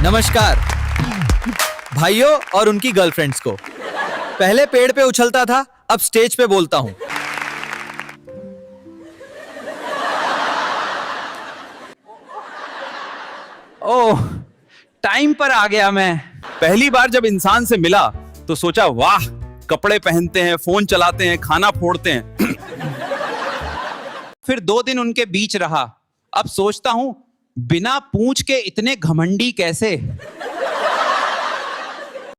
नमस्कार भाइयों और उनकी गर्लफ्रेंड्स को। पहले पेड़ पे उछलता था, अब स्टेज पे बोलता हूं। ओह, टाइम पर आ गया मैं। पहली बार जब इंसान से मिला तो सोचा वाह, कपड़े पहनते हैं, फोन चलाते हैं, खाना फोड़ते हैं। फिर 2 दिन उनके बीच रहा। अब सोचता हूं बिना पूंछ के इतने घमंडी कैसे।